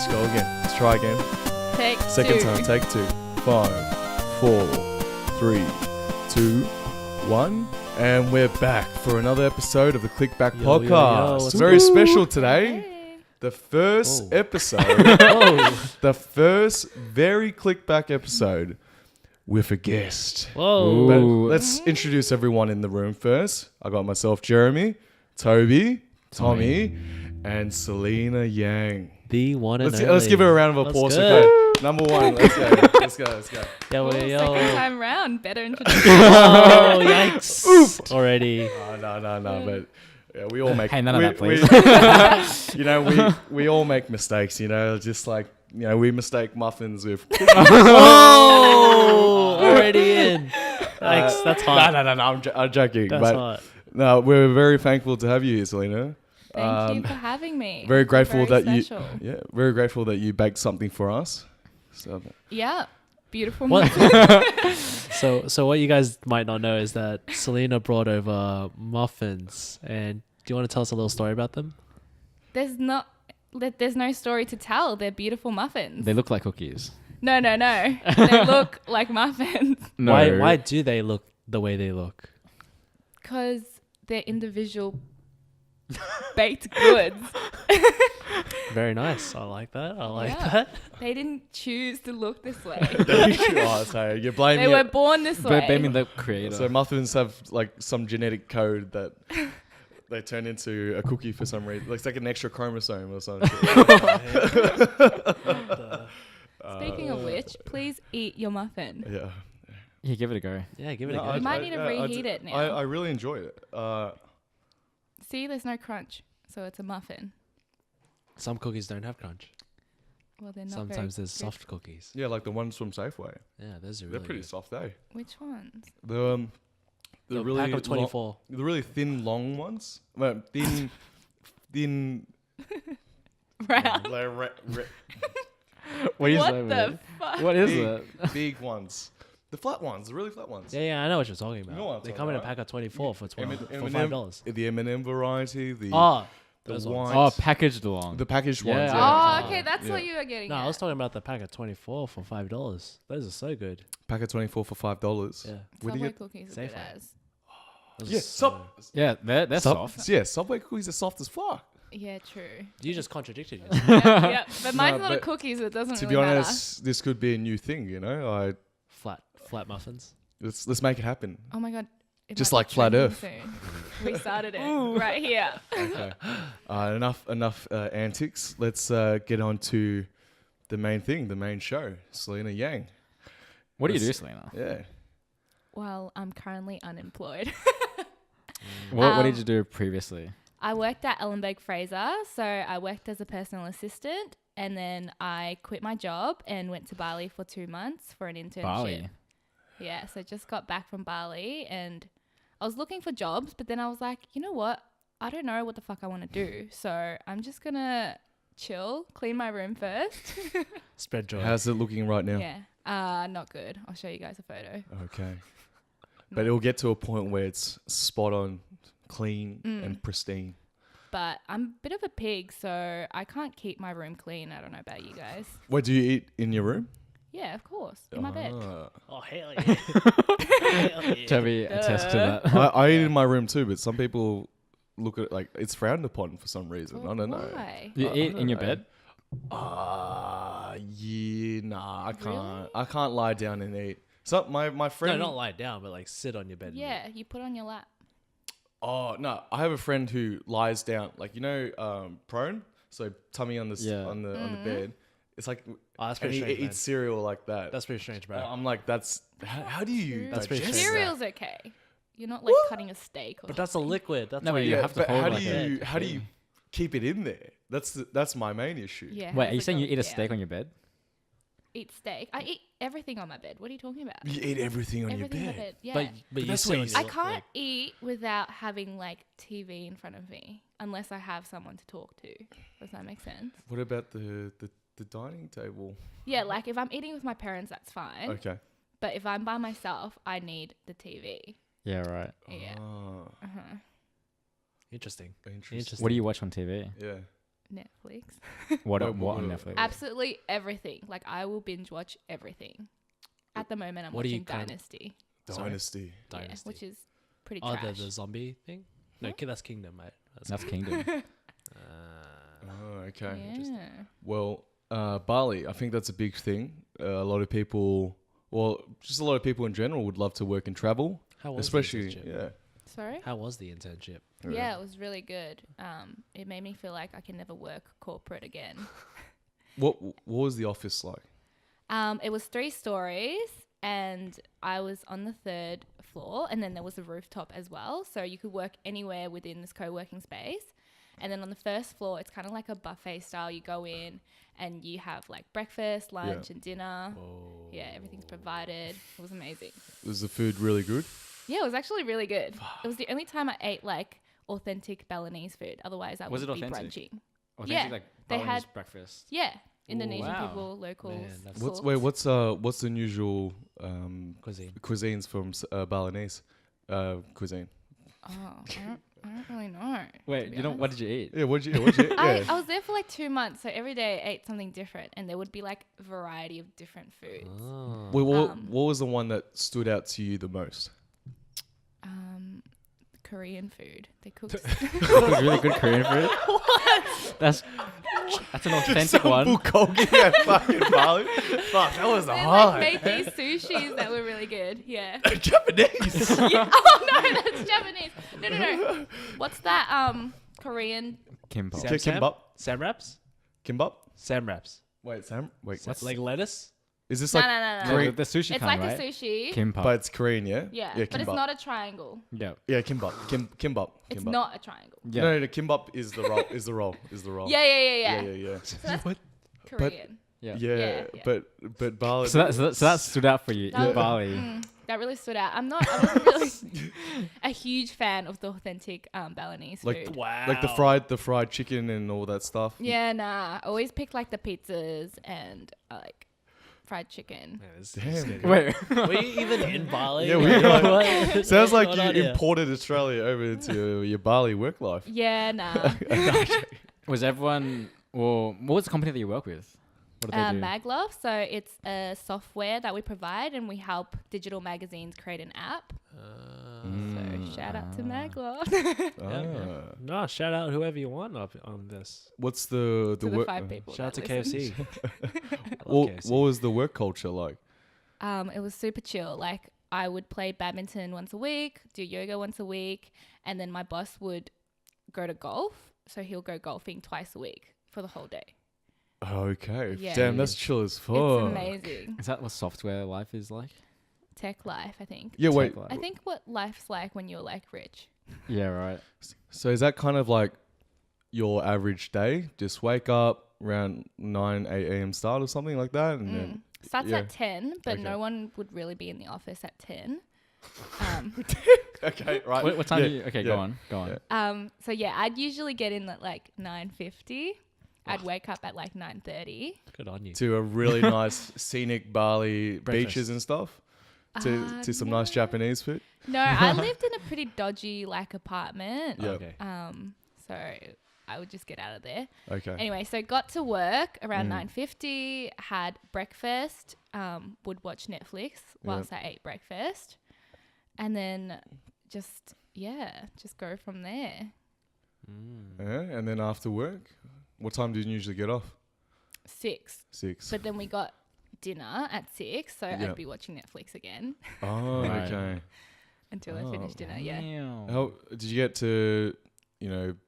Let's go again. Let's try again. Take Second two. time. Take 2. 5, 4, 3, 2, 1. And we're back for another episode of the Klickback podcast. Yo. Very special today. Hey. The first Oh. episode. The first very Klickback episode with a guest. Whoa. But let's introduce everyone in the room first. I got myself, Jeremy, Toby, Tommy, and Selina Yang. The one and Let's give her a round of Let's applause. go. Okay, number 1. Let's go. Let's go. Let's go. Yo, Second yo. time round. Better introduction. Oh, yikes. Already. No. But yeah, we all make. Hey, none of that, please. We all make mistakes. Just like we mistake muffins with. Oh, already in. Yikes, that's hot. No. I'm joking. That's but hot. no, we're very thankful to have you here, Selina. Thank you for having me. Very grateful Very that special. very grateful that you baked something for us. So, Yeah. Beautiful. What? muffin. So what you guys might not know is that Selina brought over muffins. And do you want to tell us a little story about them? There's no story to tell. They're beautiful muffins. They look like cookies. No. They look like muffins No. Why do they look the way they look? because they're individual baked goods. Very nice. I like that. Yeah. that. They didn't choose to look this way. so you're blaming They were it. born this way. Blaming the creator. So muffins have like some genetic code that they turn into a cookie for some reason. It's like an extra chromosome or something. Speaking of which, please eat your muffin. Yeah. Yeah, give it a go. Yeah, give it No, a go. You might need to reheat it now. I really enjoyed it. See, there's no crunch, so it's a muffin. Some cookies don't have crunch. Well, they're not Sometimes very there's good. soft cookies. Yeah, like the ones from Safeway. Yeah, those are really They're pretty good. soft, eh? Which ones? The The really pack of 24. the really thin, long ones. Well, thin. Round. What is What that? the fuck? What is big, it? big ones. The flat ones, the really flat ones. Yeah, I know what you're talking about. know what I'm They talking come in a about. pack of 24 for M&M $5. The M&M variety, the Oh, the those white, ones. Oh, packaged along. the packaged Yeah. ones. Oh, Yeah. okay, that's Yeah. what you were getting No, at. I was talking about the pack of 24 for $5. Those are so good. Pack of 24 for $5. Yeah. Where do you Subway get? cookies are good Safeway. as. Those Yeah, are so- Yeah, they're soft. Yeah, Subway cookies are soft as fuck. Yeah, true. You just contradicted yourself. yeah, but mine's No, not a but cookie, so it doesn't To really be matter. honest, this could be a new thing. Flat muffins. Let's make it happen. Oh my god. it Just might be like flat trending Earth. soon. We started it right here. Okay. Enough antics. Let's get on to the main thing, the main show. Selina Yang. What do you do, Let's- Selena? Yeah. Well, I'm currently unemployed. What did you do previously? I worked at Ellenberg Fraser, so I worked as a personal assistant, and then I quit my job and went to Bali for 2 months for an internship. Bali. Yeah, so just got back from Bali, and I was looking for jobs, but then I was like, you know what? I don't know what the fuck I want to do, so I'm just gonna chill, clean my room first. Spread joy. How's it looking right now? Yeah, not good. I'll show you guys a photo. Okay. But it'll get to a point where it's spot on, clean, and pristine. But I'm a bit of a pig, so I can't keep my room clean. I don't know about you guys. What do you eat in your room? Yeah, of course, in my bed. Ah. Oh, hell yeah. Hell yeah. Toby attest to that. I eat in my room too, but some people look at it like it's frowned upon for some reason. I don't know. Why? You I eat don't in your know. bed? Yeah, nah, I can't. Really? I can't lie down and eat. So my No, friend. not lie down, but like sit on your bed. and eat. Yeah, you put on your lap. Oh no, I have a friend who lies down, like prone, so tummy on the Yeah. on the bed. It's like Oh, that's and pretty he strange, man. eats cereal like that. That's pretty strange, bro. I'm like, that's how do you? That's pretty digest strange. that? Cereal's okay. You're not like cutting a steak. Or But that's a liquid. That's No, why but you you Yeah, have to but hold how like do you a how do you thing. keep it in there? That's my main issue. Yeah. Wait, how are you does it saying go you eat a down? steak on your bed? Eat steak. I eat everything on my bed. What are you talking about? You eat everything on Everything your on my bed. bed. Yeah. But you that's sit what on you your I said. can't eat without having like TV in front of me unless I have someone to talk to. Does that make sense? What about the dining table? Yeah, like if I'm eating with my parents, that's fine. Okay. But if I'm by myself, I need the TV. Yeah, right. Yeah. Ah, Uh-huh. Interesting. interesting. Interesting. What do you watch on TV? Yeah. Netflix. What Wait, on what- Netflix? Absolutely everything. Like I will binge watch everything. At the moment, I'm What do you watching kind of- Dynasty. Dynasty. Yeah, Dynasty. which is pretty Oh, trash. the zombie thing? No, Huh? that's Kingdom, mate. That's Kingdom. Oh, okay. Yeah. Well, Bali, I think that's a big thing. A lot of people, well, just a lot of people in general would love to work and travel, How was especially, the internship? yeah. Sorry? How was the internship? Yeah, it was really good. It made me feel like I can never work corporate again. What was the office like? It was 3 stories and I was on the 3rd floor and then there was a rooftop as well. So you could work anywhere within this co-working space. And then on the 1st floor, it's kind of like a buffet style. You go in and you have like breakfast, lunch and dinner. Oh. Yeah, everything's provided. It was amazing. Was the food really good? Yeah, it was actually really good. It was the only time I ate like authentic Balinese food. Otherwise, I Was would it be authentic? brunching. Authentic, Yeah, like they Balinese had- breakfast. Yeah, Indonesian wow. people, locals. Man, that's- What's cooked. what's the unusual Cuisine. cuisines from Balinese cuisine? Oh, I don't really know. Wait, to be you know, honest. what did you eat? Yeah, what'd you eat? I was there for like 2 months, so every day I ate something different, and there would be like a variety of different foods. Oh. Well, Um, what was the one that stood out to you the most? Korean food. They cook. Really good Korean food. That's an authentic one. Bulgogi at fucking Bali. Fuck, that was They hard. like made these sushis that were really good. Yeah. Japanese. Yeah. Oh no, that's Japanese. No. What's that? Korean. Kimbap. Kimbap. Sam wraps? Kimbap. Sam wraps. Wait, Sam. Wait, what's Like lettuce? is this No, like? no. No, Korean- the sushi It's kind, like right? a sushi. Kimbap. But it's Korean, yeah. Yeah, Yeah, but it's kimbap. not a triangle. yeah. Yeah, kimbap. Kimbap. It's Kimbap. not a triangle. Yeah. No, kimbap is the roll. Is the roll. Is the roll. Yeah. Yeah. So that's What? Korean. Yeah. Yeah, Yeah. but Bali. So that stood out for you That in was- Bali. That really stood out. I wasn't really a huge fan of the authentic Balinese like food. Wow. like the fried chicken and all that stuff. Yeah, nah. I always pick like the pizzas and like fried chicken. Man, this Damn. is good. Wait. Were you even in Bali? Yeah, we like, What? sounds like What's you going on here? imported Australia over to your Bali work life. Yeah, nah. Was everyone? Well, what was the company that you work with? What did they do? Maglove. So it's a software that we provide and we help digital magazines create an app. So shout out to Maglove. Ah. No, shout out whoever you want up on this. What's the to the work? 5 people. Shout out to that listen. KFC. I love What KFC. was the work culture like? It was super chill. Like I would play badminton once a week, do yoga once a week, and then my boss would go to golf. So he'll go golfing twice a week for the whole day. Okay, Yeah. damn, that's chill as fuck. It's amazing. Is that what software life is like? Tech life, I think. Yeah, wait. Tech life. I think what life's like when you're like rich. Yeah, right. So is that kind of like your average day? Just wake up around 8 a.m. start or something like that, and then Starts yeah. at 10, but Okay. no one would really be in the office at 10. okay, right. What time Yeah, do you? Okay, yeah. go on. Yeah. So yeah, I'd usually get in at like 9:50. I'd wake up at like 9:30. Good on you. To a really nice scenic Bali Breakfast. beaches and stuff. To some nice Japanese food. No, I lived in a pretty dodgy like apartment. Yeah. Okay. So I would just get out of there. Okay. Anyway, so got to work around 9:50, had breakfast, would watch Netflix whilst I ate breakfast, and then just go from there. Yeah, and then after work, what time do you usually get off? 6. 6. But then we got dinner at 6, so Yeah. I'd be watching Netflix again Oh, Right. okay. until I finish dinner. Yeah. Damn. How did you get to,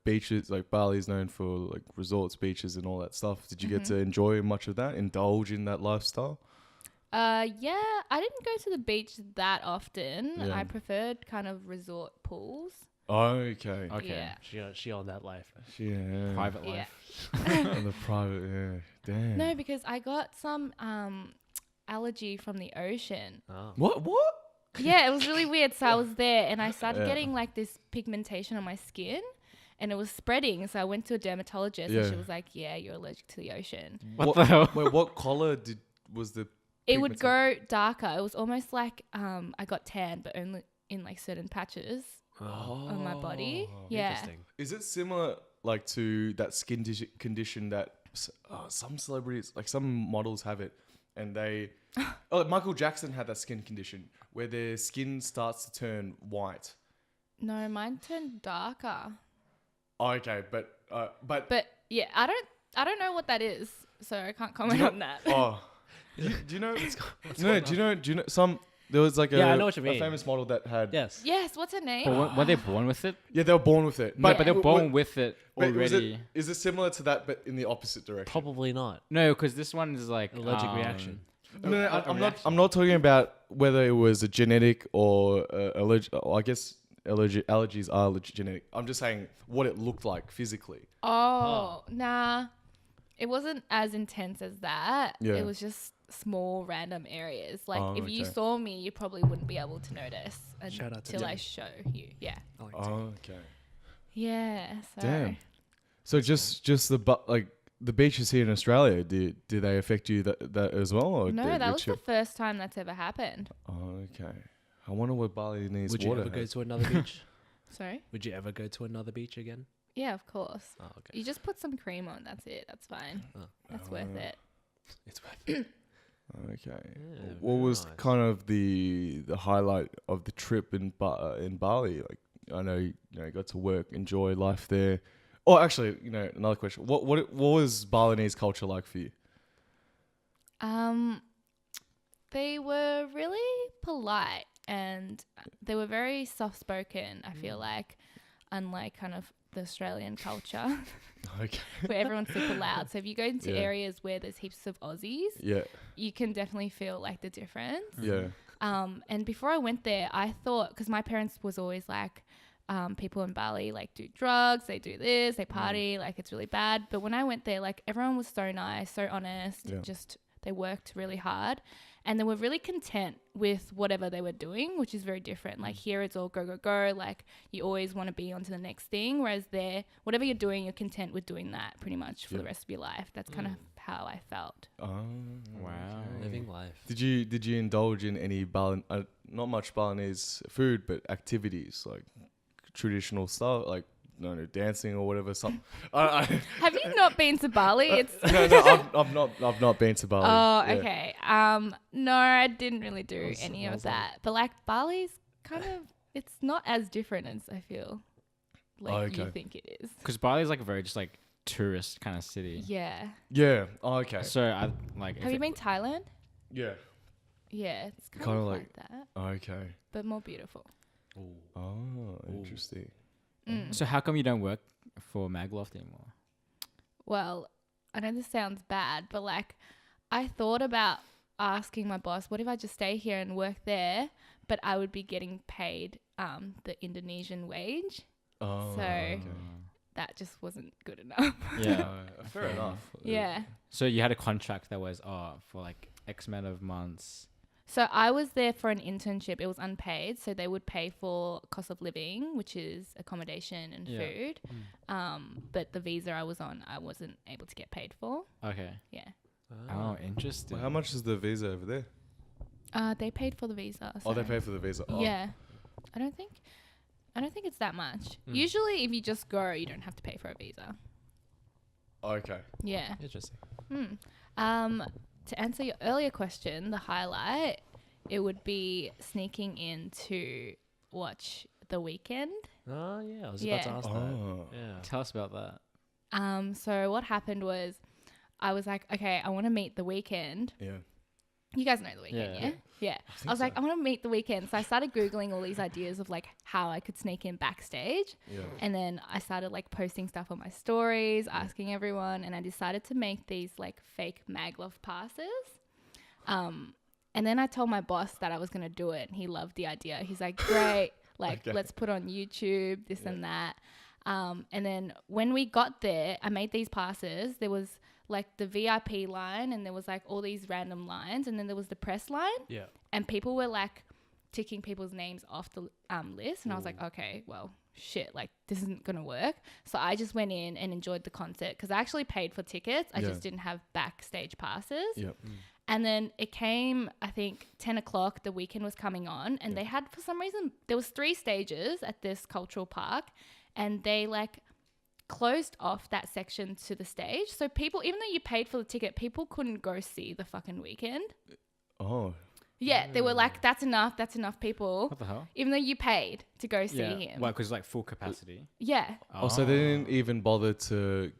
beaches? Like Bali's known for like resorts, beaches, and all that stuff. Did you get to enjoy much of that? Indulge in that lifestyle? Yeah, I didn't go to the beach that often. Yeah. I preferred kind of resort pools. Oh, okay. Okay. Yeah. She on that life. Yeah. Private Yeah. life. On the private, yeah. Damn. No, because I got some allergy from the ocean. Oh. What? Yeah, it was really weird. So I was there and I started Yeah. getting like this pigmentation on my skin and it was spreading. So I went to a dermatologist and she Yeah. was like, yeah, you're allergic to the ocean. What the hell? Wait, what color was the? It would go darker. It was almost like I got tan, but only in like certain patches Oh. on my body. Yeah. Interesting. Is it similar? like to that skin condition that some celebrities, like some models have it, and they, Michael Jackson had that skin condition where their skin starts to turn white. No, mine turned darker. Okay, but But yeah, I don't know what that is, so I can't comment on that. oh, do you know? No, do you know some? There was like Yeah, I know what you a mean. famous model that had. Yes. Yes, what's her name? But were they born with it? Yeah, they were born with it. But they're w- born with it but already. is it similar to that, but in the opposite direction? Probably not. No, because this one is like Allergic reaction. No, a I'm reaction. not talking about whether it was a genetic or allergic. I guess allergies are genetic. I'm just saying what it looked like physically. Oh, nah. It wasn't as intense as that. Yeah. It was just small random areas. Like if you okay. saw me, you probably wouldn't be able to notice Shout out to until Jen. I show you. Yeah. I like Okay. Yeah. So Damn. So just the beaches here in Australia, do they affect you that as well? Or no, do- that was which the are- first time that's ever happened. Okay. I wonder what Balinese Would you water ever go has. to another beach? Sorry? Would you ever go to another beach again? Yeah, of course. Oh, okay. You just put some cream on. That's it. That's fine. Oh. That's worth it. It's worth it. Okay. Yeah, What very was nice. kind of the highlight of the trip in Bali? Like, I know you got to work, enjoy life there. Oh, actually, another question. What was Balinese culture like for you? They were really polite and they were very soft spoken. I feel like, unlike kind of the Australian culture Okay. where everyone's super loud. So if you go into Yeah. areas where there's heaps of Aussies, Yeah. you can definitely feel like the difference. Yeah. And before I went there, I thought, because my parents was always like, people in Bali like do drugs, they do this, they party, like it's really bad. But when I went there, like everyone was so nice, so honest, Yeah. just they worked really hard and they were really content with whatever they were doing, which is very different. Like here it's all go, go, go. Like you always want to be on to the next thing. Whereas there, whatever you're doing, you're content with doing that pretty much for the rest of your life. That's kind of how I felt. Oh, Wow. Living life. Did you indulge in any not much Balinese food, but activities like traditional stuff, like dancing or whatever? Have you not been to Bali? It's No, I've not been to Bali. Oh, Yeah. okay. No, I didn't really do What's- any what of was that? that. But like Bali's kind of, it's not as different as I feel like you Okay. think it is. Because Bali is like a very just like tourist kind of city. Yeah. Yeah. Oh, okay. So I like. Have you been Thailand? Yeah. Yeah, it's kind Kinda of like- like that, Okay. but more beautiful. Oh, interesting. Mm. So how come you don't work for Magloft anymore? Well, I know this sounds bad, but like I thought about asking my boss, what if I just stay here and work there, but I would be getting paid the Indonesian wage. Oh. So- okay. That just wasn't good enough. Yeah. Fair enough. Yeah. So you had a contract that was for like X amount of months. So I was there for an internship. It was unpaid, so they would pay for cost of living, which is accommodation and Yeah. food. But the visa I was on, I wasn't able to get paid for. Okay. Yeah. Oh, interesting. Well, how much is the visa over there? They paid for the visa. Oh, they so- pay for the visa. Oh. Yeah. I don't think it's that much. Usually, if you just go, you don't have to pay for a visa. Okay. Yeah. Interesting. To answer your earlier question, the highlight, it would be sneaking in to watch The Weeknd. Oh, yeah. I was about to Yeah. ask Oh. that. Yeah. Tell us about that. So what happened was, I was like, okay, I want to meet The Weeknd. Yeah. You guys know The Weeknd, Yeah. yeah? Yeah. I was like, I want to meet The Weeknd. So I started Googling all these ideas of like how I could sneak in backstage. Yeah. And then I started like posting stuff on my stories, asking everyone. And I decided to make these like fake Maglev passes. And then I told my boss that I was going to do it. And he loved the idea. He's like, great. Like, Okay. let's put on YouTube, this and that. And then when we got there, I made these passes. There was like the VIP line and there was like all these random lines. And then there was the press line. Yeah. And people were like ticking people's names off the list. And I was like, okay, well, shit, like this isn't going to work. So I just went in and enjoyed the concert because I actually paid for tickets. I Yeah. just didn't have backstage passes. Yep. And then it came, I think, 10 o'clock, The Weeknd was coming on. And they had, for some reason, there was 3 stages at this cultural park. And they like closed off that section to the stage. So people, even though you paid for the ticket, people couldn't go see the fucking Weeknd. Oh. Yeah, they were like, that's enough people. What the hell? Even though you paid to go see Yeah. him. Why? Because like full capacity. Yeah. Also, they didn't even bother to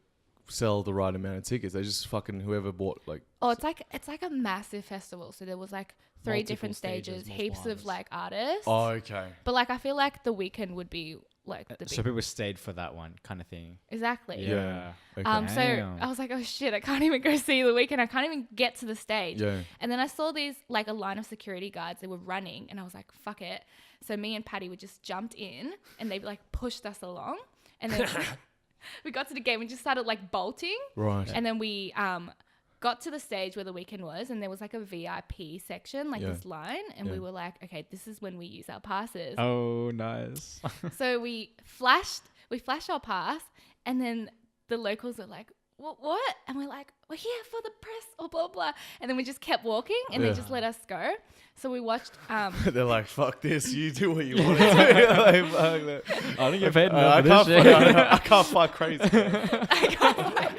sell the right amount of tickets. They just fucking whoever bought like. Oh, it's like a massive festival. So there was like 3 Multiple different stages, stages, heaps multiple of like artists. Oh, okay. But like I feel like the Weeknd would be like the So big. people stayed for that one kind of thing. Exactly. Yeah. Okay. So Damn. I was like, oh shit, I can't even go see the Weeknd. I can't even get to the stage. Yeah. And then I saw these like a line of security guards. They were running, and I was like, fuck it. So me and Patty, we just jumped in, and they like pushed us along, and then we got to the gate. We just started like bolting, Right. and then we got to the stage where the Weeknd was, and there was like a VIP section, like Yeah. this line, and we Yeah. were like, okay, this is when we use our passes. Oh, nice. So we flashed our pass, and then the locals are like, what? And we're like, we're here for the press or blah, blah. And then we just kept walking, and Yeah. they just let us go. So we watched, They're like, fuck this. You do what you want to do. Like, fuck that. I don't get paid I enough for can't. this shit. I can't fight crazy.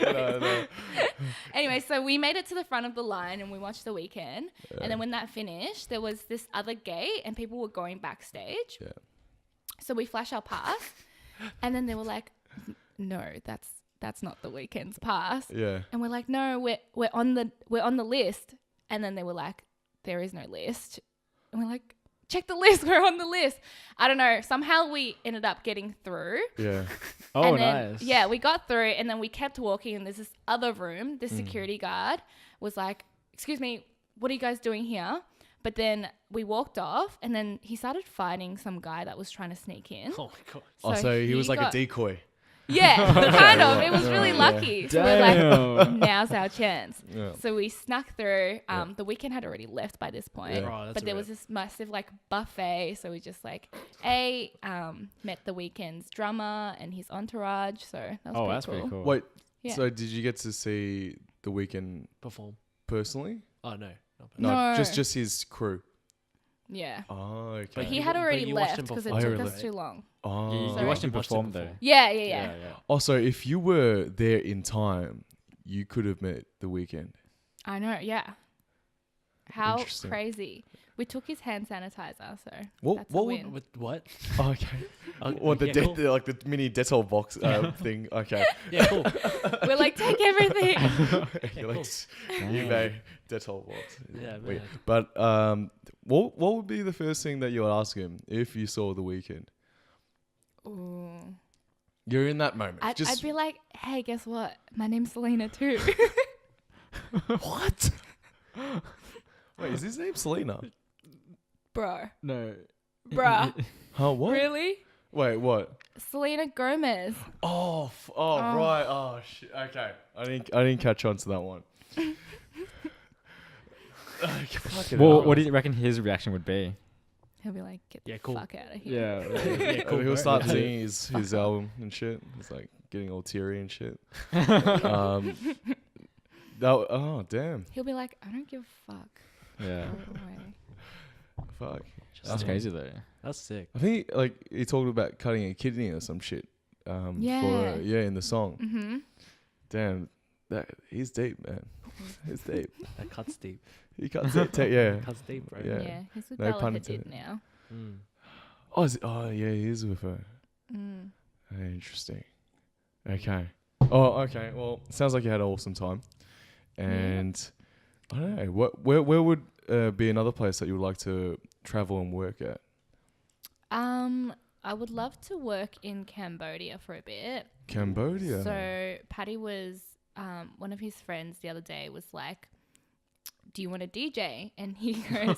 No. anyway, so we made it to the front of the line, and we watched the Weeknd. And then when that finished, there was this other gate, and people were going backstage. Yeah. So we flash our pass, and then they were like, no, that's not the Weeknd's pass. Yeah. And we're like, no, we're on the list. And then they were like, there is no list. And we're like, check the list. We're on the list. I don't know. Somehow we ended up getting through. Yeah. Oh, And then, nice. Yeah, we got through, and then we kept walking, and there's this other room. This security guard was like, excuse me, what are you guys doing here? But then we walked off, and then he started fighting some guy that was trying to sneak in. Oh my god. Also, he was like got- a decoy. Yeah, kind of. It was really lucky. So we're like, Damn. now's our chance. Yeah. So we snuck through. The Weeknd had already left by this point, Yeah. Oh, that's but there a was rip. this massive like buffet. So we just like met the Weeknd's drummer and his entourage. So that was Oh, pretty that's cool. pretty cool. Wait. Yeah. So did you get to see the Weeknd Perform. personally? Oh no. No. just his crew. Yeah. Oh, okay. But he you had wa- but already you watched left him because it perform. took Oh, us really? too long. Oh. You Sorry. watched him You watched him perform though. perform. Yeah. Also, if you were there in time, you could have met the Weeknd. I know. Yeah. How Interesting. crazy. We took his hand sanitizer, so What- that's what a would- win. With what? Oh, okay. Or the yeah, cool. like the mini Dettol box thing. Okay. Yeah, cool. We're like, take everything. You're like eBay Dettol box. Yeah, Wait, man. but what would be the first thing that you would ask him if you saw the Weeknd? Ooh. You're in that moment. I'd be like, hey, guess what? My name's Selena too. What? Wait, is his name Selena? Bro. No. Bruh. Huh? What? Really? Wait, what? Selena Gomez. Oh, right. Oh shit. Okay, I didn't catch on to that one. Fucking Well, hell. what do you reckon his reaction would be? He'll be like, get Yeah, the cool. fuck out of here. Yeah, cool. He'll bro. start Yeah. singing his album and shit. It's like getting all teary and shit. Oh damn, He'll be like, I don't give a fuck. Yeah. Go away. fuck. That's crazy though. That's sick. I think like he talked about cutting a kidney or some shit. Yeah. In the song. Mm-hmm. Damn, he's deep, man. He's deep. That cuts deep. He cuts it. Yeah. Cuts deep, bro. Yeah. Yeah. He's with No Bella pun Hadid intended. now. Mm. Oh yeah, he is with her. Mm. Interesting. Okay. Oh, okay. Well, sounds like you had an awesome time. And I don't know. Where would be another place that you would like to travel and work at? I would love to work in Cambodia for a bit. Cambodia. So Patty was, one of his friends the other day was like, do you want to DJ? And he goes,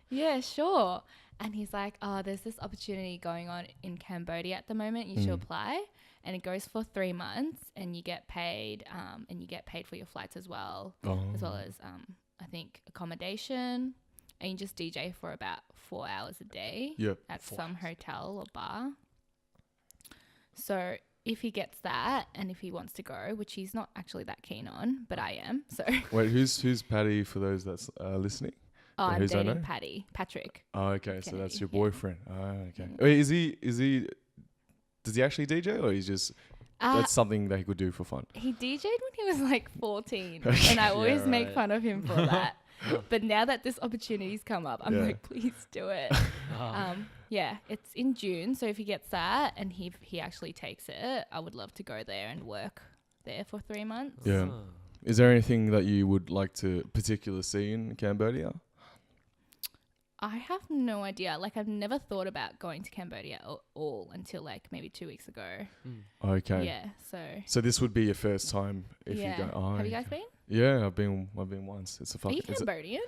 yeah, sure. And he's like, oh, there's this opportunity going on in Cambodia at the moment. You should apply. And it goes for 3 months, and you get paid, for your flights as well as I think accommodation. And you just DJ for about 4 hours a day Yep. at some hotel or bar. So if he gets that, and if he wants to go, which he's not actually that keen on, but I am. So Wait, who's Patty for those that's listening? I'm who's I dating know? Patrick. Oh, okay. So that's Kennedy, your yeah. boyfriend. Oh, okay. Wait, is he? Does he actually DJ or he's just That's something that he could do for fun. He DJ'd when he was like 14, and I always make right. fun of him for that. But now that this opportunity's come up, I'm Yeah. like, please do it. Yeah, it's in June, so if he gets that and he actually takes it, I would love to go there and work there for 3 months. Yeah. Is there anything that you would like to particularly see in Cambodia? I have no idea. Like, I've never thought about going to Cambodia at all until like maybe 2 weeks ago. Okay. Yeah, so So this would be your first time if yeah. you go. Oh, Have you okay. guys been? Yeah, I've been once. It's a Are you fucking. Cambodian?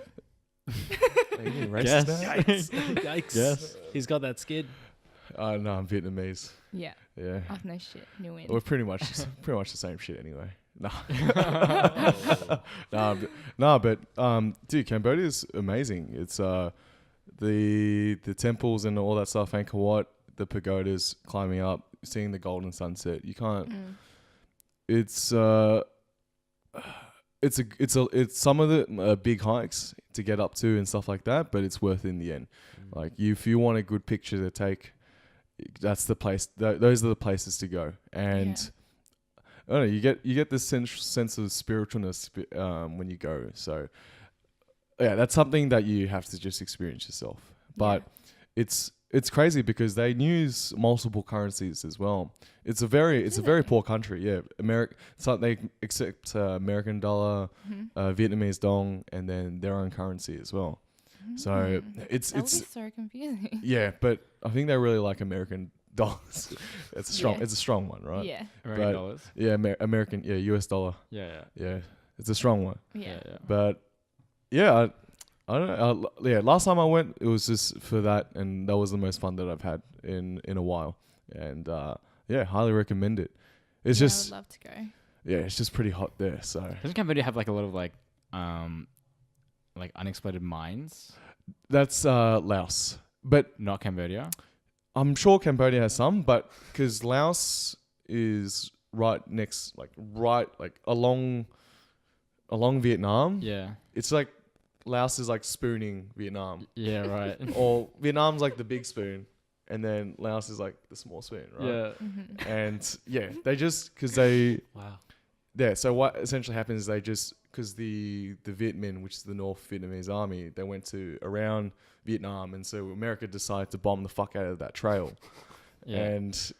Are you racist now? Yikes. Yes. He's got that skin. No, I'm Vietnamese. Yeah. Yeah. I've no shit. New in. We're pretty much the same shit anyway. No. But dude, Cambodia is amazing. It's the temples and all that stuff, Angkor Wat, the pagodas, climbing up, seeing the golden sunset. You can't. It's some of the big hikes to get up to and stuff like that, but it's worth it in the end. Like if you want a good picture to take, that's the place. Those are the places to go. And I don't know, you get this sense of spiritualness when you go. So yeah, that's something that you have to just experience yourself. But it's crazy because they use multiple currencies as well. It's a very poor country. Yeah, so they accept American dollar, Vietnamese dong, and then their own currency as well. So it's that would be so confusing. yeah, but I think they really like American dollars. It's a strong. Yeah. It's a strong one, right? Yeah. American dollars. Yeah, American. Yeah, US dollar. Yeah. Yeah, it's a strong one. Yeah. But yeah, I don't know. Yeah, last time I went, it was just for that, and that was the most fun that I've had in a while. And yeah, highly recommend it. It's I just would love to go. yeah, it's just pretty hot there. So Doesn't Cambodia have like a lot of like unexploded mines? that's Laos, but Not Cambodia. I'm sure Cambodia has some, but because Laos is right along Vietnam. Yeah. It's like Laos is like spooning Vietnam, Yeah. Right. or Vietnam's like the big spoon, and then Laos is like the small spoon, right? Yeah. And yeah, they just because they Wow. yeah. So what essentially happens is they just because the Viet Minh, which is the North Vietnamese army, they went to around Vietnam, and so America decided to bomb the fuck out of that trail, Yeah. and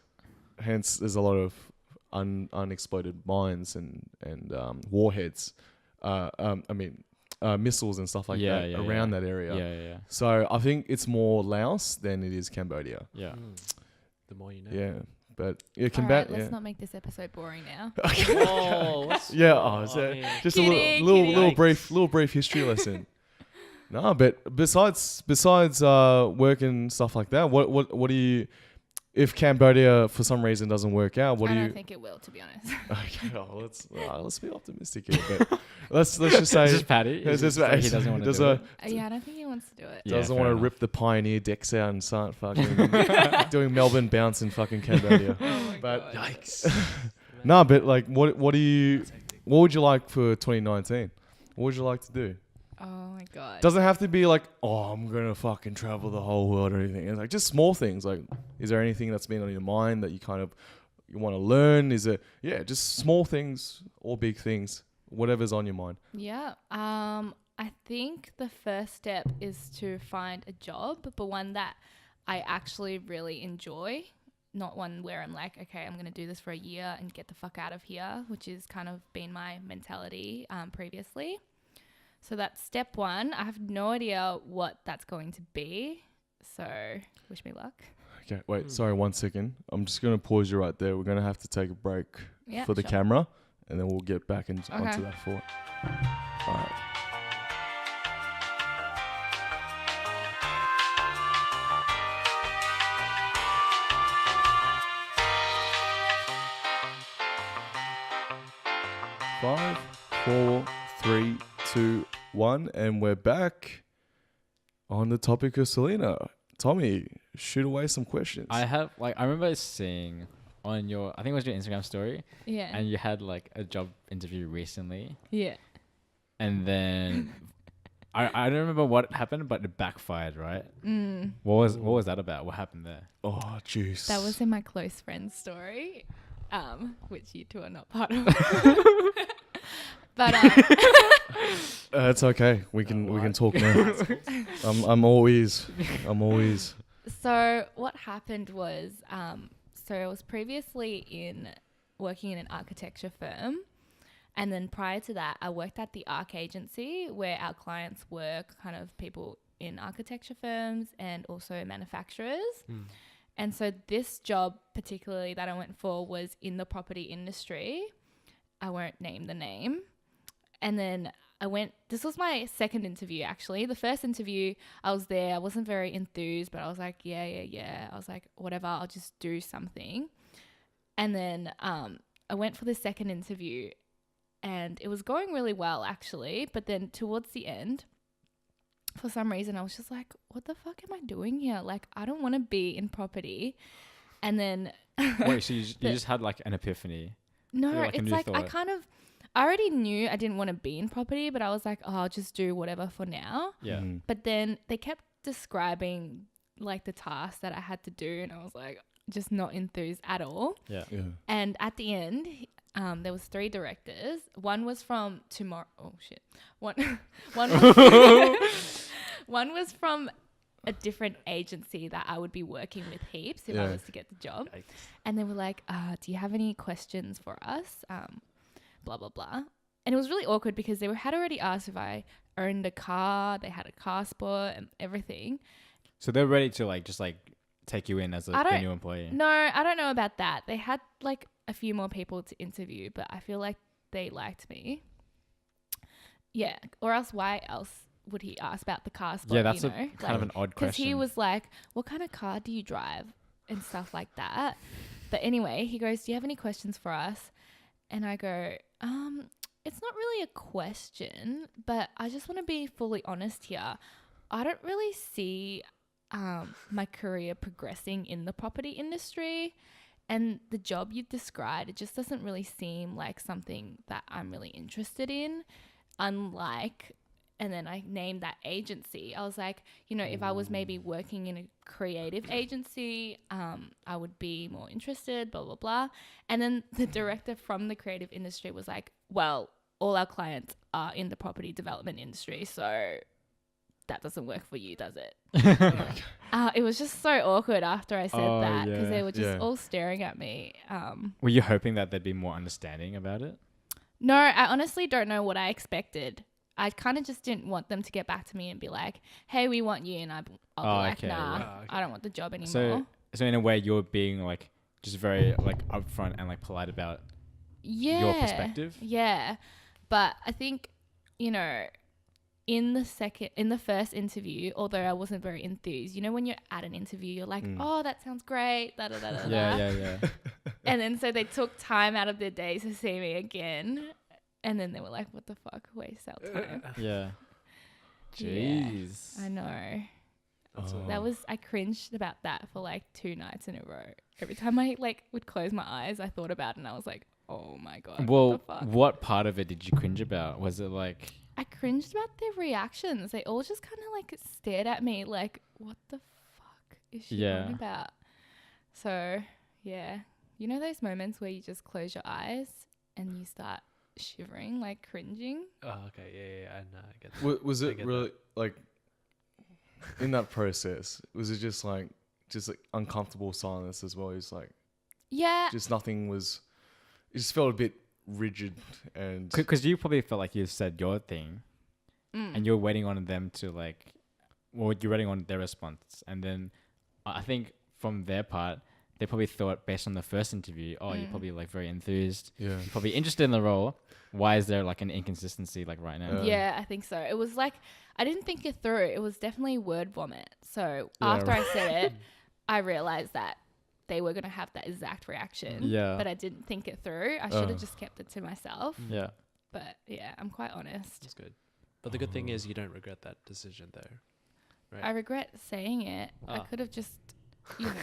hence there's a lot of unexploded mines and warheads. Missiles and stuff like that around that area. Yeah. So I think it's more Laos than it is Cambodia. Yeah. The more you know. Yeah, but yeah, All right, yeah. let's not make this episode boring now. Oh, what's Yeah, wrong? so I mean, just Kidding, a little kidding. little brief history lesson. No, but besides work and stuff like that, what do you? If Cambodia for some reason doesn't work out, what I do don't you? think it will, to be honest. Okay, let's be optimistic here. But let's just say It's just Patty. it's just- he doesn't want to there's do a- it. Yeah, I don't think he wants to do it. Yeah, doesn't fair want to enough. rip the Pioneer decks out and start fucking doing Melbourne bounce in fucking Cambodia. But Yikes. no, but like, what would you like for 2019? What would you like to do? Oh my god. Doesn't have to be like, oh, I'm gonna fucking travel the whole world or anything. It's like just small things. Like, is there anything that's been on your mind that you want to learn? Is it just small things or big things, whatever's on your mind. Yeah. I think the first step is to find a job, but one that I actually really enjoy. Not one where I'm like, okay, I'm going to do this for a year and get the fuck out of here, which is kind of been my mentality previously. So that's step one. I have no idea what that's going to be. So wish me luck. Okay, wait, sorry, 1 second. I'm just gonna pause you right there. We're gonna have to take a break Yeah, for the sure. camera, and then we'll get back onto Okay. that thought. All right. Five, 4, 3, 2, 1, and we're back on the topic of Selina. Tommy, shoot away some questions. I remember seeing on your, I think it was your Instagram story, Yeah. and you had like a job interview recently, Yeah. and then I don't remember what happened, but it backfired, right? What was that about? What happened there? Oh, juice. That was in my close friend's story. which you two are not part of. But It's okay. We can talk now. I'm always. So what happened was, so I was previously working in an architecture firm, and then prior to that, I worked at the ARC agency, where our clients were kind of people in architecture firms and also manufacturers. And so this job particularly that I went for was in the property industry. I won't name the name. And then this was my second interview actually. The first interview, I was there, I wasn't very enthused, but I was like, yeah. I was like, whatever, I'll just do something. And then I went for the second interview and it was going really well actually. But then towards the end, for some reason, I was just like, what the fuck am I doing here? Like, I don't want to be in property. And then... Wait, so you just had like an epiphany? No, like it's like I already knew I didn't want to be in property, but I was like, oh, I'll just do whatever for now. Yeah. But then they kept describing like the tasks that I had to do, and I was like, just not enthused at all. Yeah. And at the end, there was 3 directors. One was from tomorrow. Oh shit. One was from a different agency that I would be working with heaps if I was to get the job. Yikes. And they were like, do you have any questions for us? Blah, blah, blah. And it was really awkward because they had already asked if I owned a car. They had a car sport and everything. So they're ready to like just like take you in as a new employee. No, I don't know about that. They had like a few more people to interview, but I feel like they liked me. Yeah. Or else why else would he ask about the car sport? Yeah, that's kind of an odd question. Because he was like, what kind of car do you drive? And stuff like that. But anyway, he goes, do you have any questions for us? And I go, it's not really a question, but I just want to be fully honest here. I don't really see my career progressing in the property industry, and the job you've described, it just doesn't really seem like something that I'm really interested in, unlike... And then I named that agency. I was like, if I was maybe working in a creative agency, I would be more interested, blah, blah, blah. And then the director from the creative industry was like, well, all our clients are in the property development industry, so that doesn't work for you, does it? It was just so awkward after I said that because they were just all staring at me. Were you hoping that there'd be more understanding about it? No, I honestly don't know what I expected. I kind of just didn't want them to get back to me and be like, hey, we want you. And I'll be like, nah, I don't want the job anymore. So in a way, you're being like just very like upfront and like polite about your perspective. Yeah. But I think, in the first interview, although I wasn't very enthused, when you're at an interview, you're like, oh, that sounds great. Da, da, da, da, Yeah. And then so they took time out of their day to see me again. And then they were like, what the fuck? Waste our time. Yeah. Jeez. Yeah, I know. I cringed about that for like 2 nights in a row. Every time I like would close my eyes, I thought about it and I was like, oh my God. Well, what the fuck? what part of it did you cringe about? Was it like... I cringed about their reactions. They all just kind of like stared at me like, what the fuck is she on about? So, yeah. Those moments where you just close your eyes and you start shivering, like cringing. Oh, okay. Yeah. I know. I get that. Was it really like in that process? Was it just like uncomfortable silence as well? It's like just nothing was. It just felt a bit rigid and because you probably felt like you said your thing, and you're waiting on them to like, well, you're waiting on their response, and then I think from their part. They probably thought based on the first interview, you're probably like very enthused. Yeah. You're probably interested in the role. Why is there like an inconsistency like right now? Yeah, I think so. It was like, I didn't think it through. It was definitely word vomit. So after I said it, I realized that they were going to have that exact reaction. Yeah. But I didn't think it through. I should have just kept it to myself. Yeah. But yeah, I'm quite honest. That's good. But the good thing is you don't regret that decision though. Right? I regret saying it. I could have just...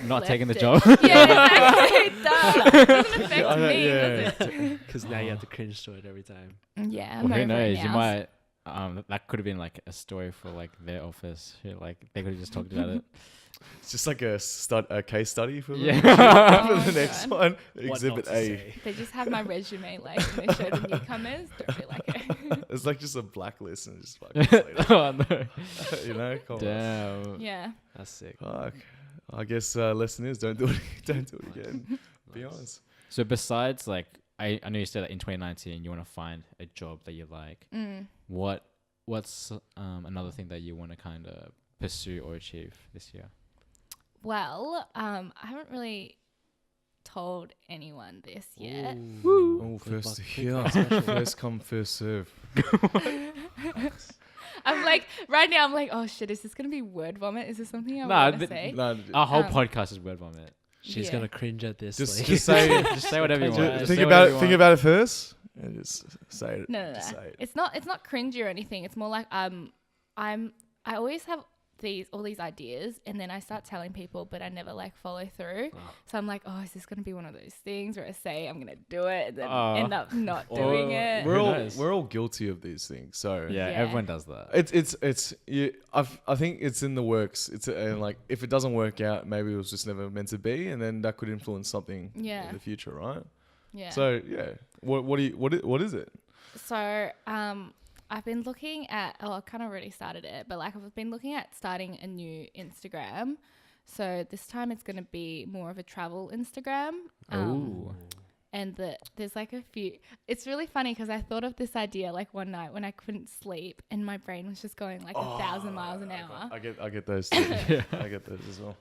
not taking the job. Yeah, exactly. It doesn't affect me, does it? Because now you have to cringe to it every time. Yeah, well, who knows? that could have been like a story for like their office. Like they could have just talked about it. It's just like a case study for them. Yeah. For Oh, the next God. one, What Exhibit not to A. say. They just have my resume, like, and they show the newcomers. Don't be like it. It's like just a blacklist and just fucking Selena. Oh no! You know, come on. Damn. Yeah. That's sick. Fuck. I guess lesson is don't do it. Don't do it again. Be Nice. honest. So besides like, I know you said that in 2019 you want to find a job that you like. What's another thing that you want to kind of pursue or achieve this year? Well, I haven't really told anyone this yet. Oh, Quick first to buck, quick hear. buck special. First come, first serve. I'm like, right now, I'm like, oh shit, is this gonna be word vomit? Is this something I Nah, want to say? No, Our whole Um, podcast is word vomit. She's Yeah. gonna cringe at this. Just- like- just say- Just say whatever you Just want. think Just think say about whatever it. you Think want. about it first, and just say it. No. Just say it. It's not cringy or anything. It's more like I always have all these ideas, and then I start telling people, but I never like follow through. So I'm like, oh, is this gonna be one of those things where I say I'm gonna do it and then Oh. end up not doing it? We're Who all knows? we're all guilty of these things. So Yeah, Yeah. everyone does that. it's I think it's in the works. It's and like if it doesn't work out, maybe it was just never meant to be, and then that could influence something Yeah. in the future, right? Yeah. So yeah, what is it? So, I've been looking at, I kind of already started it, but like I've been looking at starting a new Instagram. So this time it's going to be more of a travel Instagram. Ooh. And there's like a few, it's really funny because I thought of this idea like one night when I couldn't sleep and my brain was just going like 1,000 miles an hour. I get those too. I get those as well.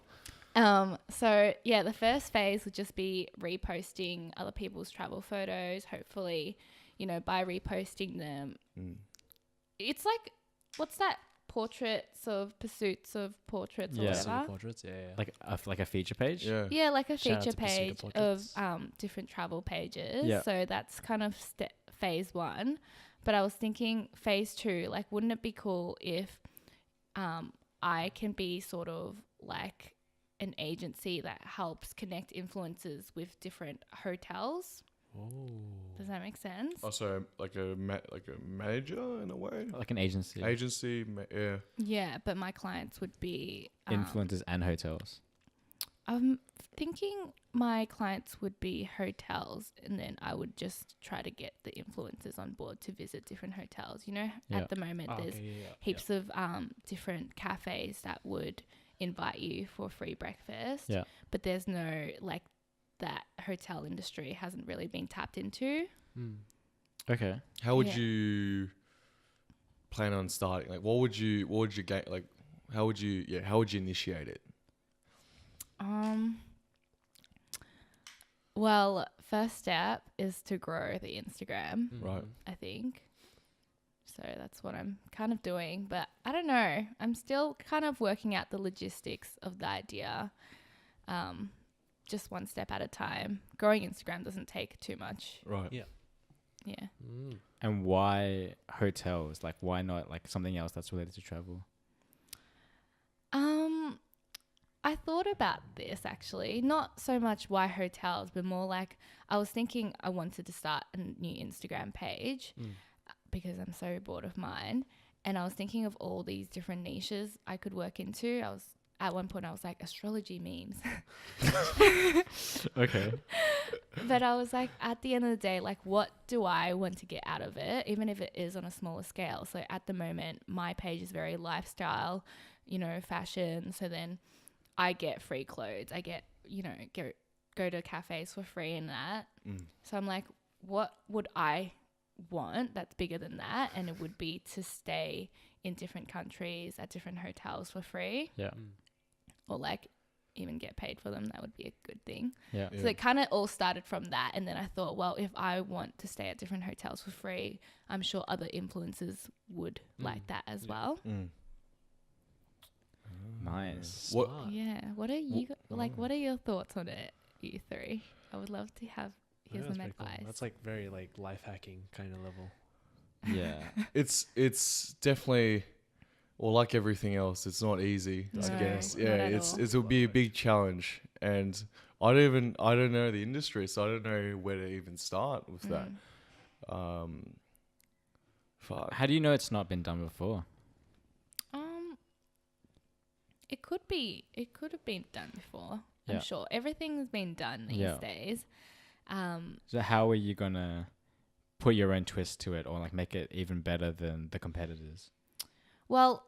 So yeah, the first phase would just be reposting other people's travel photos, hopefully, by reposting them. It's like, what's that? Pursuits of portraits or Yeah. whatever. Portraits, yeah. Like a feature page. Yeah. Yeah, like a Shout out feature to Pursuit page of of Portraits. different travel pages. Yeah. So that's kind of phase one. But I was thinking phase two, like, wouldn't it be cool if I can be sort of like an agency that helps connect influencers with different hotels? Does that make sense? Also, like a manager in a way. Like an agency. Agency, yeah. Yeah, but my clients would be Influencers and hotels. I'm thinking my clients would be hotels, and then I would just try to get the influencers on board to visit different hotels. Yeah. At the moment, there's heaps of different cafes that would invite you for a free breakfast. Yeah. But there's no, like, that hotel industry hasn't really been tapped into. Okay. How would Yeah. you plan on starting? Like, what would you get? Like, how would you initiate it? Well, first step is to grow the Instagram, Right. I think. So that's what I'm kind of doing. But I don't know. I'm still kind of working out the logistics of the idea. Just one step at a time. Growing Instagram doesn't take too much. Right. Yeah. Yeah. And why hotels? Like, why not like something else that's related to travel? I thought about this actually. Not so much why hotels, but more like I was thinking I wanted to start a new Instagram page because I'm so bored of mine. And I was thinking of all these different niches I could work into. At one point I was like, astrology memes. Okay. But I was like, at the end of the day, like, what do I want to get out of it, even if it is on a smaller scale? So at the moment, my page is very lifestyle, fashion. So then I get free clothes. I get, go to cafes for free and that. So I'm like, what would I want that's bigger than that? And it would be to stay in different countries at different hotels for free. Yeah. Or like even get paid for them. That would be a good thing. Yeah. So it kind of all started from that. And then I thought, well, if I want to stay at different hotels for free, I'm sure other influencers would like that as well. Nice. What? Yeah. What are you what are your thoughts on it, you three? I would love to hear some advice. That's like very like life hacking kind of level. Yeah. It's definitely, well, like everything else, it's not easy. I No, guess. not Yeah, at it'll be a big challenge, and I don't know the industry, so I don't know where to even start with that. Fuck. How do you know it's not been done before? It could be. It could have been done before. Yeah. I'm sure everything's been done these days. So how are you gonna put your own twist to it, or like make it even better than the competitors? Well,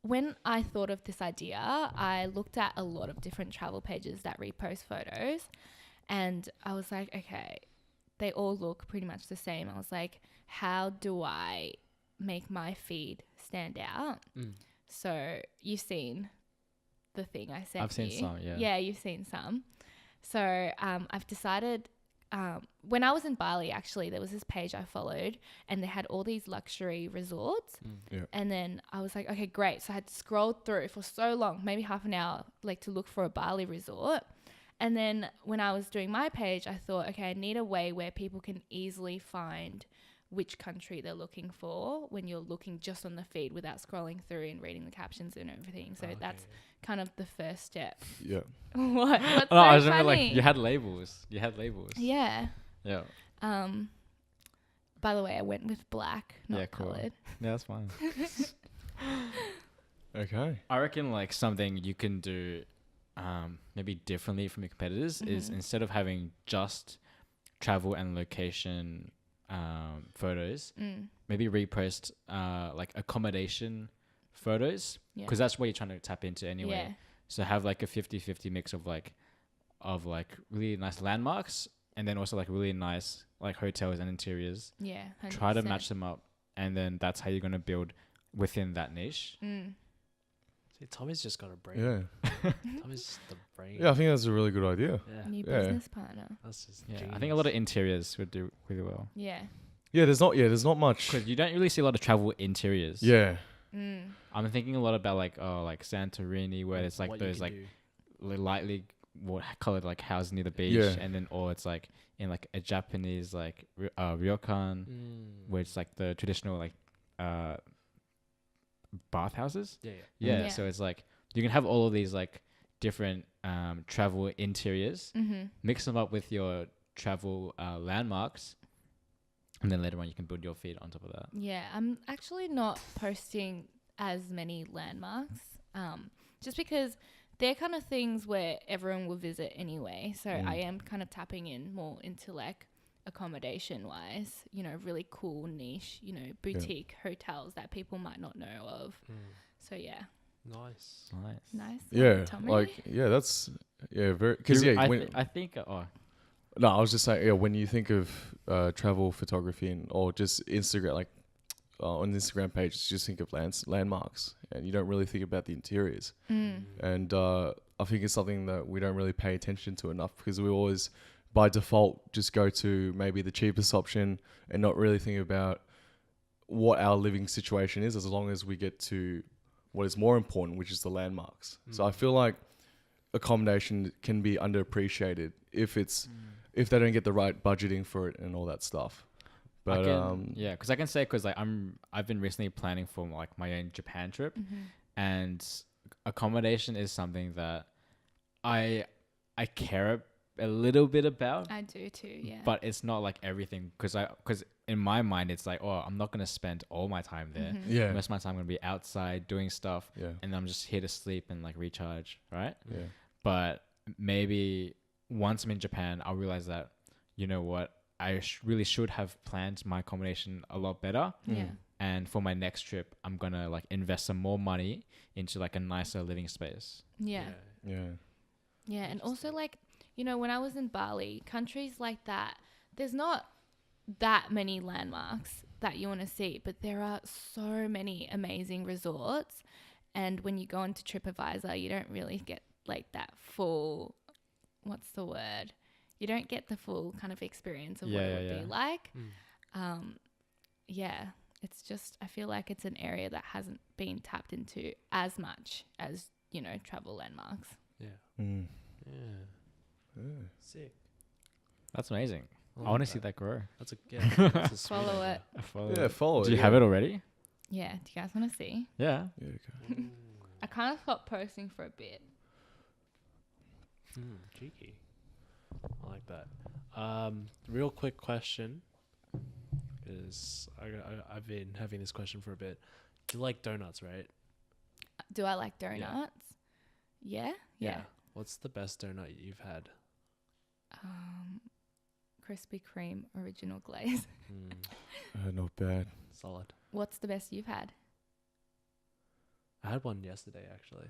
when I thought of this idea, I looked at a lot of different travel pages that repost photos, and I was like, okay, they all look pretty much the same. I was like, how do I make my feed stand out? So you've seen the thing I sent you. I've seen some, yeah. Yeah, you've seen some. So I've decided, when I was in Bali, actually, there was this page I followed and they had all these luxury resorts. Yeah. And then I was like, okay, great. So I had scrolled through for so long, maybe half an hour, like to look for a Bali resort. And then when I was doing my page, I thought, okay, I need a way where people can easily find which country they're looking for when you're looking just on the feed without scrolling through and reading the captions and everything. So that's kind of the first step. Yeah. What? What's Oh, I so was remember funny? like you had labels. Yeah. Yeah. By the way, I went with black, not Yeah, cool. colored. Yeah, that's fine. Okay. I reckon like something you can do maybe differently from your competitors is instead of having just travel and location photos, maybe repost like accommodation photos, because that's what you're trying to tap into anyway. Yeah. So have like a 50-50 mix of like really nice landmarks and then also like really nice like hotels and interiors. Yeah. 100%. Try to match them up, and then that's how you're going to build within that niche. See, Tommy's just got a brain. Yeah. Tommy's just the brain. Yeah, I think that's a really good idea. Yeah. New Yeah. business partner. That's just Yeah, I genius. think a lot of interiors would do really well. Yeah. Yeah, there's not much. Because you don't really see a lot of travel interiors. Yeah. I'm thinking a lot about like Santorini, where it's like What you those can like do. lightly colored like houses near the beach, Yeah. and then or it's like in like a Japanese like ryokan, where it's like the traditional like bathhouses. Yeah. Yeah, Yeah. so it's like you can have all of these like different travel interiors, mix them up with your travel landmarks, and then later on you can build your feed on top of that. Yeah, I'm actually not posting as many landmarks, just because they're kind of things where everyone will visit anyway. So I am kind of tapping in more into like accommodation wise, really cool niche, boutique hotels that people might not know of. So yeah. Nice. Nice. Yeah. Tommy? That's very because yeah. I think No, I was just saying, yeah, when you think of travel photography or just Instagram, like on the Instagram page, just think of landmarks, and you don't really think about the interiors. And I think it's something that we don't really pay attention to enough, because we always, by default, just go to maybe the cheapest option and not really think about what our living situation is, as long as we get to what is more important, which is the landmarks. So I feel like accommodation can be underappreciated if they don't get the right budgeting for it and all that stuff. But because I can say, because like I've been recently planning for like my own Japan trip, and accommodation is something that I care a little bit about. I do too, yeah. But it's not like everything, because in my mind it's like, oh, I'm not gonna spend all my time there. yeah, Most of my time I'm gonna be outside doing stuff, yeah, and I'm just here to sleep and like recharge, right? yeah, But maybe once I'm in Japan, I'll realize that, you know what, I really should have planned my accommodation a lot better. Yeah. And for my next trip, I'm gonna like invest some more money into like a nicer living space. Yeah. yeah, Yeah, and also like, when I was in Bali, countries like that, there's not that many landmarks that you want to see, but there are so many amazing resorts. And when you go into TripAdvisor, you don't really get like that full, what's the word? You don't get the full kind of experience of what it would be like. Yeah, it's just, I feel like it's an area that hasn't been tapped into as much as, travel landmarks. Yeah. yeah. Sick. That's amazing. I I want to like see that grow. That's that's a sweet Follow idea. it. Yeah, follow it. Do you have it already? Yeah, do you guys want to see? Yeah. Yeah, okay. I kind of stopped posting for a bit. Cheeky. I like that. Real quick question. Because I've been having this question for a bit. You like donuts, right? Do I like donuts? Yeah. What's the best donut you've had? Krispy Kreme original glaze. Not bad. Solid. What's the best you've had? I had one yesterday, actually.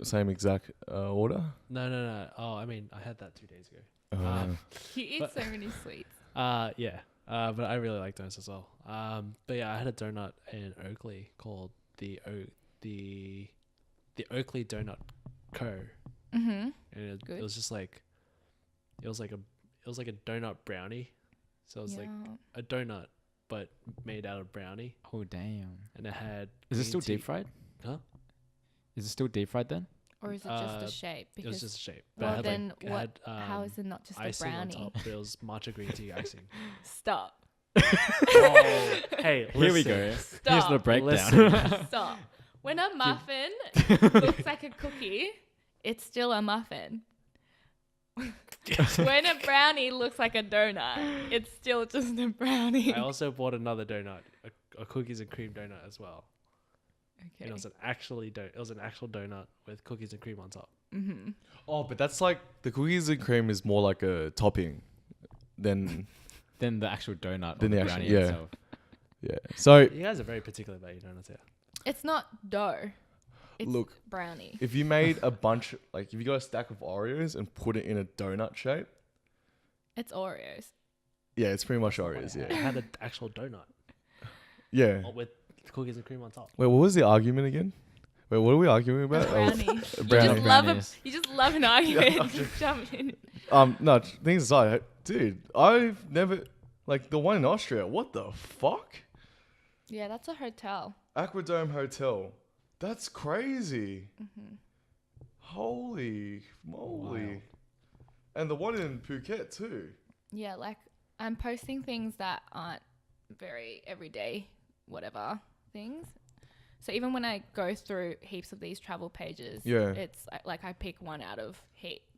Same exact order. No. Oh, I mean, I had that 2 days ago. You eat so many sweets. Yeah. But I really like donuts as well. But yeah, I had a donut in Oakley called the Oakley Donut Co. Mm-hmm. And Good. it was just like, it was like a donut brownie. So it was like a donut, but made out of brownie. Oh damn! And it had. Is it still green tea- deep fried? Huh? Is it still deep fried then? Or is it just a shape? It was just a shape. Well, it had then it what? had, How is it not just a icing on brownie? top, but it was matcha green tea icing. Stop. Oh, hey, Here we listen. go. Here's Stop. the breakdown. Listen. Stop. When a muffin looks like a cookie, it's still a muffin. When a brownie looks like a donut, it's still just a brownie. I also bought another donut, a cookies and cream donut as well. Okay. And it was an actual donut with cookies and cream on top. Mm-hmm. Oh, but that's like the cookies and cream is more like a topping than Then the actual donut. Then or the the actual- brownie yeah. itself. yeah. So You guys are very particular about your donuts here. It's not dough. It's Look, brownie. if you made a bunch, like if you got a stack of Oreos and put it in a donut shape, It's Oreos. yeah, it's pretty much I Oreos. Yeah, had an actual donut yeah. with cookies and cream on top. Wait, what was the argument again? Wait, what are we arguing about? Brownie. Oh, You brownie. just love Brownies. you just love an argument. Just jump in. No, things aside, dude, I've never like the one in Austria. What the fuck? Yeah, that's a hotel. Aquadome Hotel. That's crazy. Mm-hmm. Holy moly. Wow. And the one in Phuket too. Yeah, like I'm posting things that aren't very everyday, whatever things. So even when I go through heaps of these travel pages, Yeah. it's like I pick one out of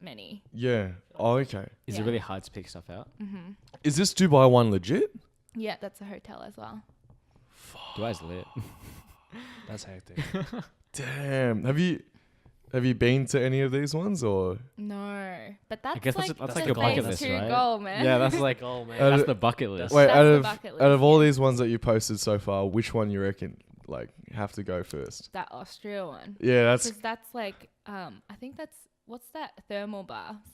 many. Yeah. Oh, okay. Is Yeah. it really hard to pick stuff out? Mm-hmm. Is this Dubai one legit? Yeah, that's a hotel as well. Dubai's lit. That's hectic. Damn. Have you been to any of these ones or? No, but that's guess like that's like the a bucket phase list, 2 right? goal, man. Yeah, that's like Oh man. Uh, that's the bucket list. Wait, That's out the of bucket out of list, all yeah. these ones that you posted so far, which one you reckon like have to go first? That Austria one. Yeah, that's Because that's like, I think that's, what's that? Thermal baths.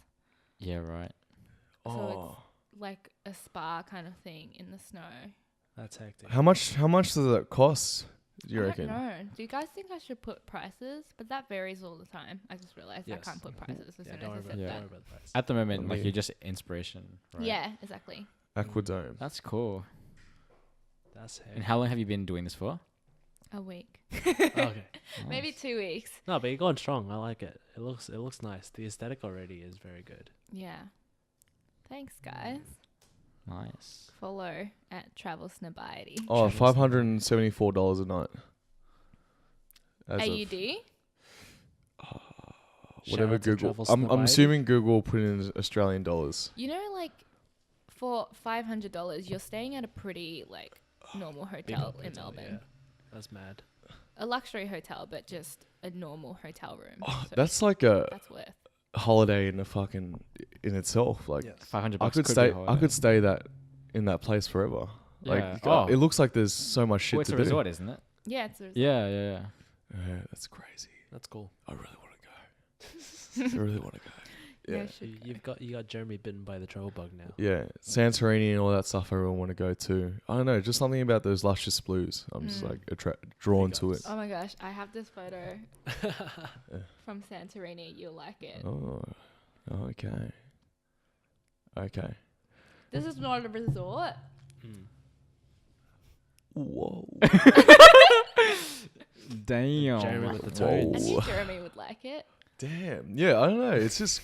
Yeah, right. oh. Like a spa kind of thing in the snow. That's hectic. How much does that cost? Do you I reckon? don't know. Do you guys think I should put prices? But that varies all the time. I just realized Yes. I can't put prices as Yeah, soon don't worry as I about, said Yeah. don't that. worry about the price. At the moment, like Yeah. you're just inspiration. Right? Yeah, exactly. Aquadome. That's cool. That's And hectic. how long have you been doing this for? A week. Okay. Maybe Nice. 2 weeks. No, but you're going strong. I like it. It looks nice. The aesthetic already is very good. Yeah. Thanks, guys. Nice. Follow at Travel Snobiety. Oh, Channels. $574 a night. As of AUD? whatever Shout out to Google. Travel I'm Snobiety. assuming Google put in Australian dollars. You know, like, for $500, you're staying at a pretty, like, normal Big hotel in hotel, Melbourne. Yeah. That's mad. A luxury hotel, but just a normal hotel room. Oh, So that's like a that's worth. holiday in itself. Like Yes. 500 I bucks could be stay. a I holiday. could stay that in that place forever. Like Yeah. you got- Oh. it looks like there's so much shit Well, it's to a do. resort, isn't it? Yeah, it's a resort. Yeah. Yeah, that's crazy. That's cool. I really want to go. I really want to go. Yeah, Yeah. you should go. You got Jeremy bitten by the travel bug now. Yeah, Santorini and all that stuff. I really want to go to. I don't know, just something about those luscious blues. I'm just like drawn to it. Oh my gosh, I have this photo from Santorini. You'll like it. Oh, okay. Okay. This is not a resort. Mm. Whoa. Damn. Jeremy with the Whoa. I toads. knew Jeremy would like it. Damn. Yeah, I don't know. It's just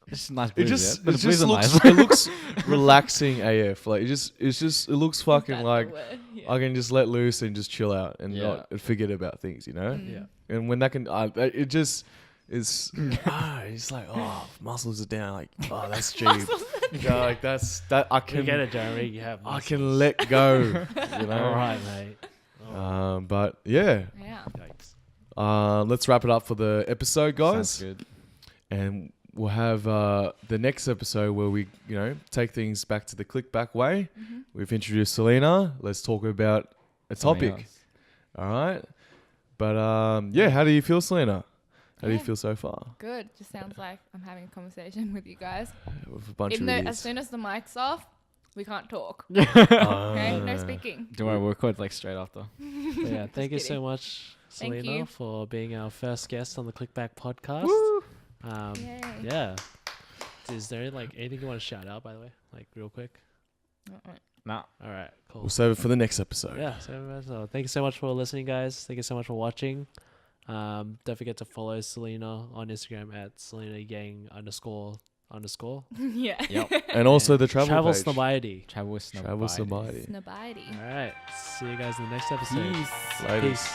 It's nice it blues, just yeah? it The blues just are looks nice. it looks relaxing AF. Like it looks fucking That's like the word, yeah. I can just let loose and just chill out and Yeah. not forget about things, you know? Mm. Yeah. And when that can it just is it's like, oh, muscles are down, like, oh, that's cheap. Muscles are Yeah, like that's that I You can get it, Jeremy. You have. I muscles. can let go. You know. All right, mate. Oh, But yeah, Yeah. yikes. let's wrap it up for the episode, guys. Sounds good. And we'll have the next episode where we, take things back to the Klickback way. Mm-hmm. We've introduced Selina. Let's talk about a Something topic. else. All right. But how do you feel, Selina? How do you Yeah. feel so far? Good. Just sounds like I'm having a conversation with you guys. With a bunch Even of though idiots. as soon as the mic's off, we can't talk. Uh, Okay, no speaking. Don't worry, we'll record like straight after. But yeah, thank you so kidding. much, Thank Selena, you. for being our first guest on the Klickback podcast. Yay. Yeah. Is there like anything you want to shout out, by the way, like real quick? Nah. All right, cool. We'll save it for the next episode. Yeah. So thank you so much for listening, guys. Thank you so much for watching. Don't forget to follow Selena on Instagram at Selina Yang __. Yeah. Yep. And also the travel Travel page. Snobiety. Travel Snob. Travel Somebody. Snobiety. All right. See you guys in the next episode. Peace. Later. Peace.